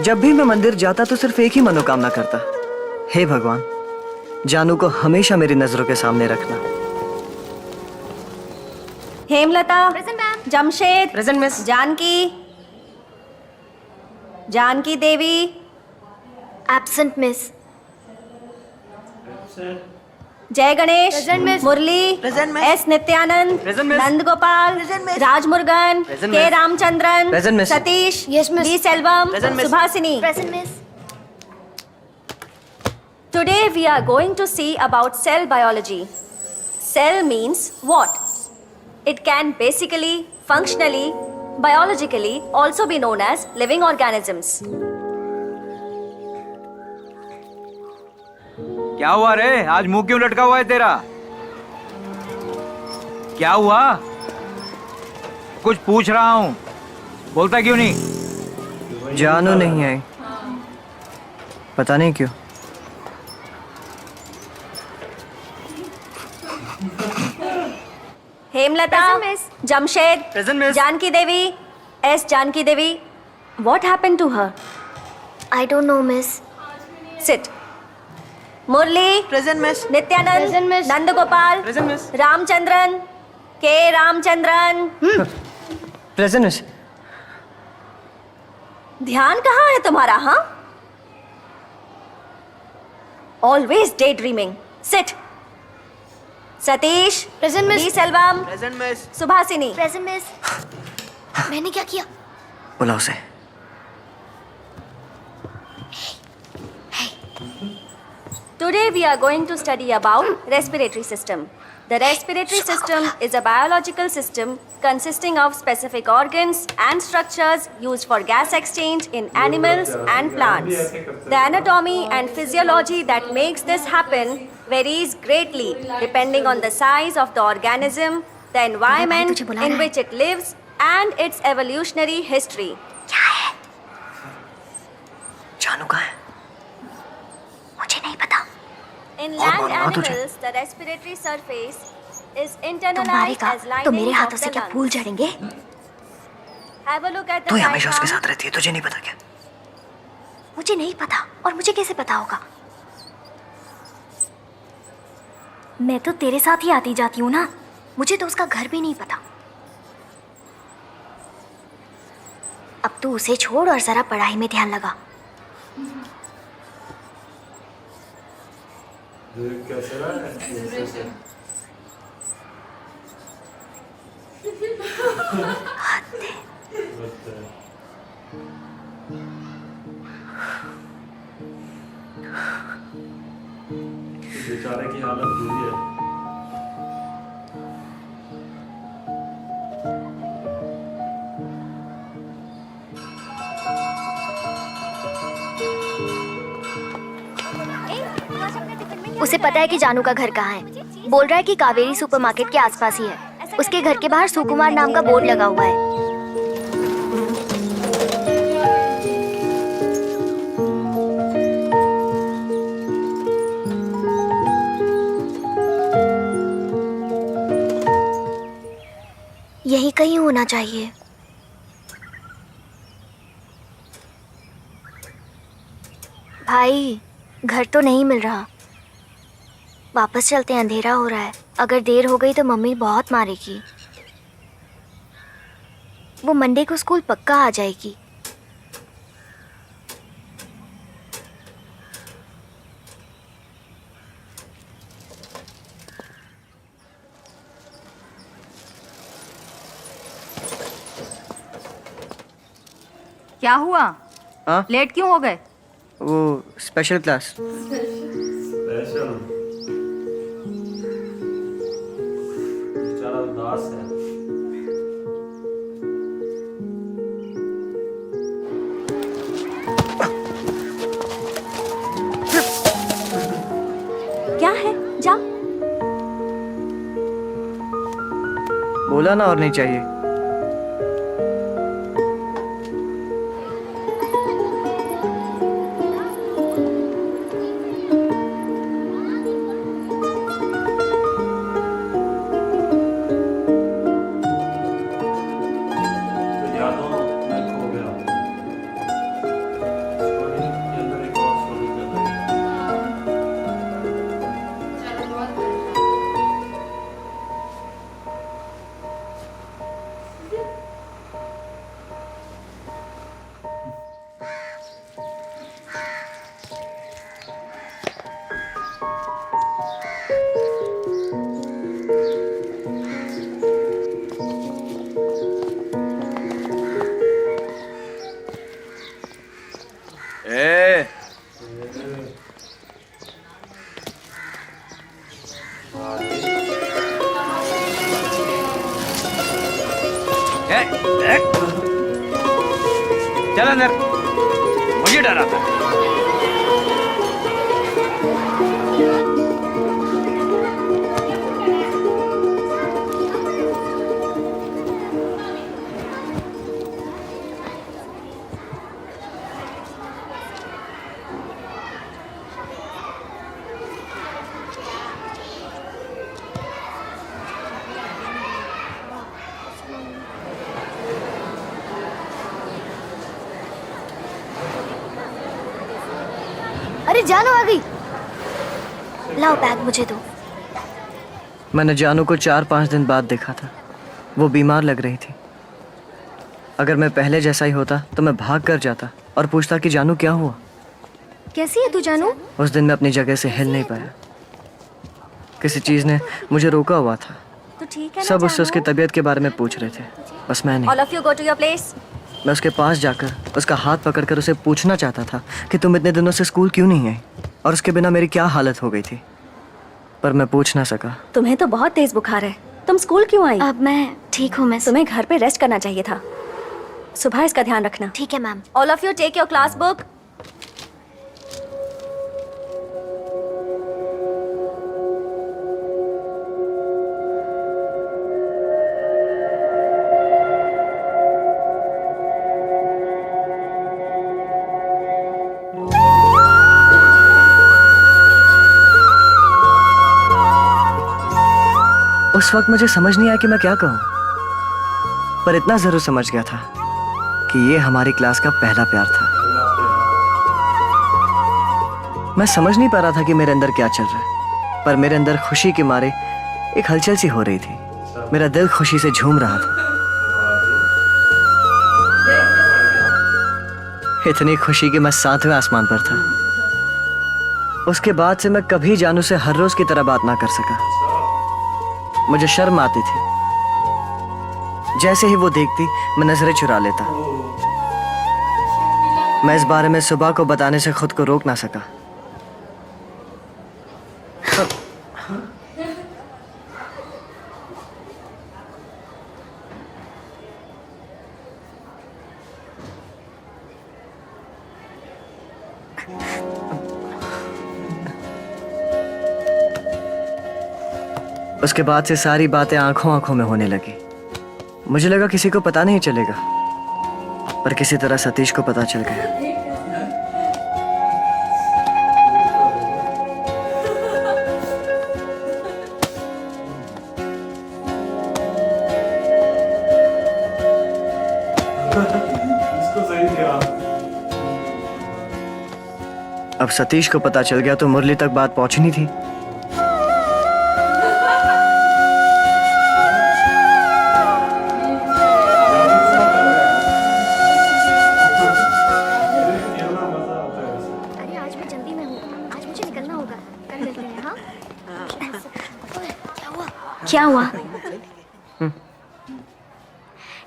जब भी मैं मंदिर जाता तो सिर्फ एक ही मनोकामना करता, हे भगवान, जानू को हमेशा मेरी नजरों के सामने रखना। Hemlata, Jamshed, present miss. Janaki, Janaki Devi, absent miss. Jay Ganesh, Present, miss. Murali, Present, miss. S Nityanand, Present, miss. Nand Gopal, Present, miss. Rajmurugan, Present, के miss. Ramachandran, Present, miss. Satish, Yes, miss. B Selvam, Present, miss. Subhasini. Present miss. Today we are going to see about cell biology. Cell means what? It can basically, functionally, biologically also be known as living organisms. क्या हुआ रे? आज मुंह क्यों लटका हुआ है तेरा? क्या हुआ? कुछ पूछ रहा हूँ, बोलता क्यों नहीं? जानू नहीं आई, पता नहीं क्यों। Hemlata, Present, miss. Jamshed, Present, miss. Janaki Devi, S Janaki Devi. What happened to her? I don't know miss. Sit. Murali, present miss. Nityanand, Present, miss. Nand Gopal, present miss. Ramachandran, K Ramachandran. Present miss. ध्यान कहाँ है तुम्हारा? हाँ, always daydreaming. Sit. Satish, Present, miss. B Selvam, present miss. Subhasini. Present miss. मैंने क्या किया? बुलाओ उसे। Today we are going to study about respiratory system. The respiratory system is a biological system consisting of specific organs and structures used for gas exchange in animals and plants. The anatomy and physiology that makes this happen varies greatly depending on the size of the organism, the environment in which it lives, and its evolutionary history. जानू कहाँ है? मुझे नहीं पता। In और land मालूम है तुझे? animals, the respiratory surface is तुम internalized मारेगा as linings तो मेरे हाथों of से the क्या lungs. Fool झड़ेंगे? Have a look at the तू ही हमेशा उसके diagram. साथ रहती है, तुझे नहीं पता क्या? मुझे नहीं पता, और मुझे कैसे पता होगा? मैं तो तेरे साथ ही आती जाती हूँ ना, मुझे तो उसका घर भी नहीं पता। अब तू उसे छोड़ और जरा पढ़ाई में ध्यान लगा। हद है। बेचारे की हालत बुरी है। उसे पता है कि जानू का घर कहाँ है। बोल रहा है कि कावेरी सुपरमार्केट के आसपास ही है। उसके घर के बाहर सुकुमार नाम का बोर्ड लगा हुआ है। यही कहीं होना चाहिए। भाई, घर तो नहीं मिल रहा। वापस चलते हैं, अंधेरा हो रहा है। अगर देर हो गई तो मम्मी बहुत मारेगी। वो मंडे को स्कूल पक्का आ जाएगी। क्या हुआ? हाँ? लेट क्यों हो गए? वो स्पेशल क्लास। स्पेशल बेचारा उदास है। क्या है? जा. बोला ना और नहीं चाहिए। तो यादों में खो गया। ए चल अंदर, मुझे डर आता है। अरे जानू आ गई। लाओ बैग मुझे दो। मैंने जानू को 4-5 दिन बाद देखा था। वो बीमार लग रही थी। अगर मैं पहले जैसा ही होता तो मैं भाग कर जाता और पूछता कि जानू क्या हुआ। कैसी है तू जानू? उस दिन मैं अपनी जगह से हिल नहीं पाया। किसी चीज ने मुझे रोका हुआ था। तो ठीक है ना सब उससे जानू? उसकी तबीयत के बारे में पूछ रहे थे, बस मैं नहीं। All of you go to your place. मैं उसके पास जाकर उसका हाथ पकड़कर उसे पूछना चाहता था कि तुम इतने दिनों से स्कूल क्यों नहीं आई और उसके बिना मेरी क्या हालत हो गई थी, पर मैं पूछ ना सका। तुम्हें तो बहुत तेज बुखार है, तुम स्कूल क्यों आई? अब मैं ठीक हूँ। मैं तुम्हें घर पे रेस्ट करना चाहिए था। सुबह इसका ध्यान रखना। ठीक है ma'am. All of you take your class book. उस वक्त मुझे समझ नहीं आया कि मैं क्या कहूँ, पर इतना जरूर समझ गया था कि ये हमारी क्लास का पहला प्यार था। मैं समझ नहीं पा रहा था कि मेरे अंदर क्या चल रहा है, पर मेरे अंदर खुशी के मारे एक हलचल सी हो रही थी। मेरा दिल खुशी से झूम रहा था। इतनी खुशी कि मैं 7वें आसमान पर था। उसके बाद से मैं कभी जानू से हर रोज की तरह बात ना कर सका। मुझे शर्म आती थी। जैसे ही वो देखती मैं नजरें चुरा लेता। मैं इस बारे में सुबह को बताने से खुद को रोक ना सका। उसके बाद से सारी बातें आंखों आंखों में होने लगी। मुझे लगा किसी को पता नहीं चलेगा, पर किसी तरह सतीश को पता चल गया। इसको सही किया। अब सतीश को पता चल गया तो मुरली तक बात पहुंचनी थी। अरे आज मैं जल्दी में हूँ, आज मुझे निकलना होगा। कल मिलते हैं। हाँ क्या हुआ?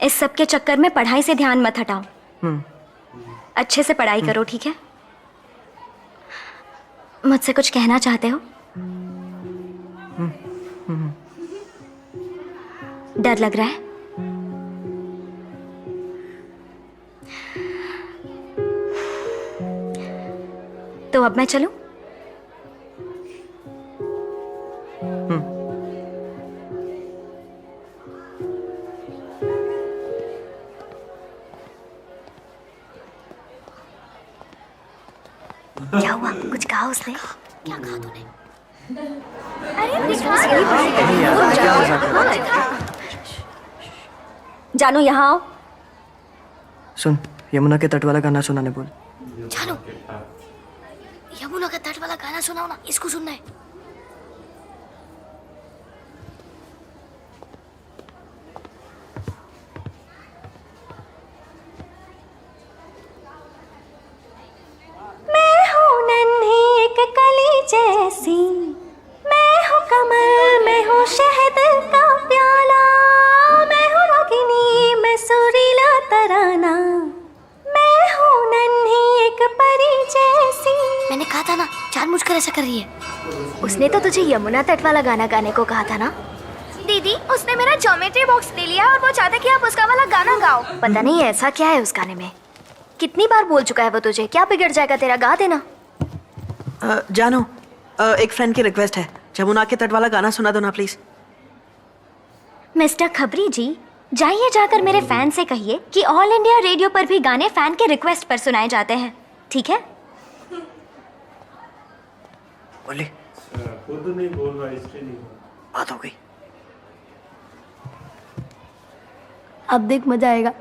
इस सब के चक्कर में पढ़ाई से ध्यान मत हटाओ। अच्छे से पढ़ाई करो, ठीक है? मुझसे कुछ कहना चाहते हो? डर लग रहा है? तो अब मैं चलूं? क्या हुआ? कुछ कहा उसने? क्या कहा तूने? जानू यहाँ आओ। सुन, यमुना के तट वाला गाना सुनाने बोल। जानू, यमुना का तट वाला गाना सुनाओ ना, इसको सुनना है। मैं हूँ नन्ही एक कली जैसी, मैं हूँ कमल, मैं हूँ शहद का प्याला, मैं हूँ रागिनी, मैं सुरीला तराना, मैं हूँ नन्ही एक परी जानबूझकर ऐसा कर रही है? उसने तो तुझे यमुना तट वाला गाना गाने को कहा था ना? दीदी, उसने मेरा ज्योमेट्री बॉक्स दे लिया और वो चाहता कि आप उसका वाला गाना गाओ। पता नहीं ऐसा क्या है उस गाने में। कितनी बार बोल चुका है वो तुझे, क्या बिगड़ जाएगा तेरा, गा देना। जानो, एक फ्रेंड की रिक्वेस्ट है, यमुना के तट वाला गाना सुना दो ना प्लीज। मिस्टर खबरी जी, जाइए जाकर मेरे फैन से कहिए कि ऑल इंडिया रेडियो पर भी गाने फैन के रिक्वेस्ट पर सुनाए जाते हैं, ठीक है? बोली खुद नहीं बोल रहा इसलिए नहीं बोल रहा। बात हो गई। अब देख मजा आएगा।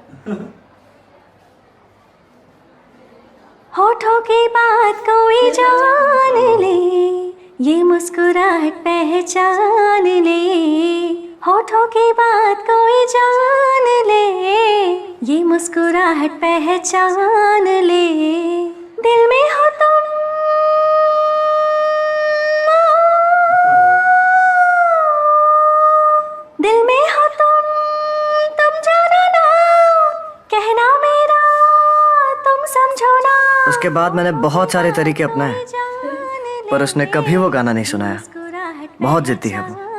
होठों की बात कोई जान ले, ये मुस्कुराहट पहचान ले। होठों की बात कोई जान ले, ये मुस्कुराहट पहचान ले। दिल में हो तुम, दिल में हो तुम जानो ना, कहना मेरा तुम समझो ना। उसके बाद मैंने बहुत सारे तरीके अपनाए, पर उसने कभी वो गाना नहीं सुनाया। बहुत जिद्दी है वो।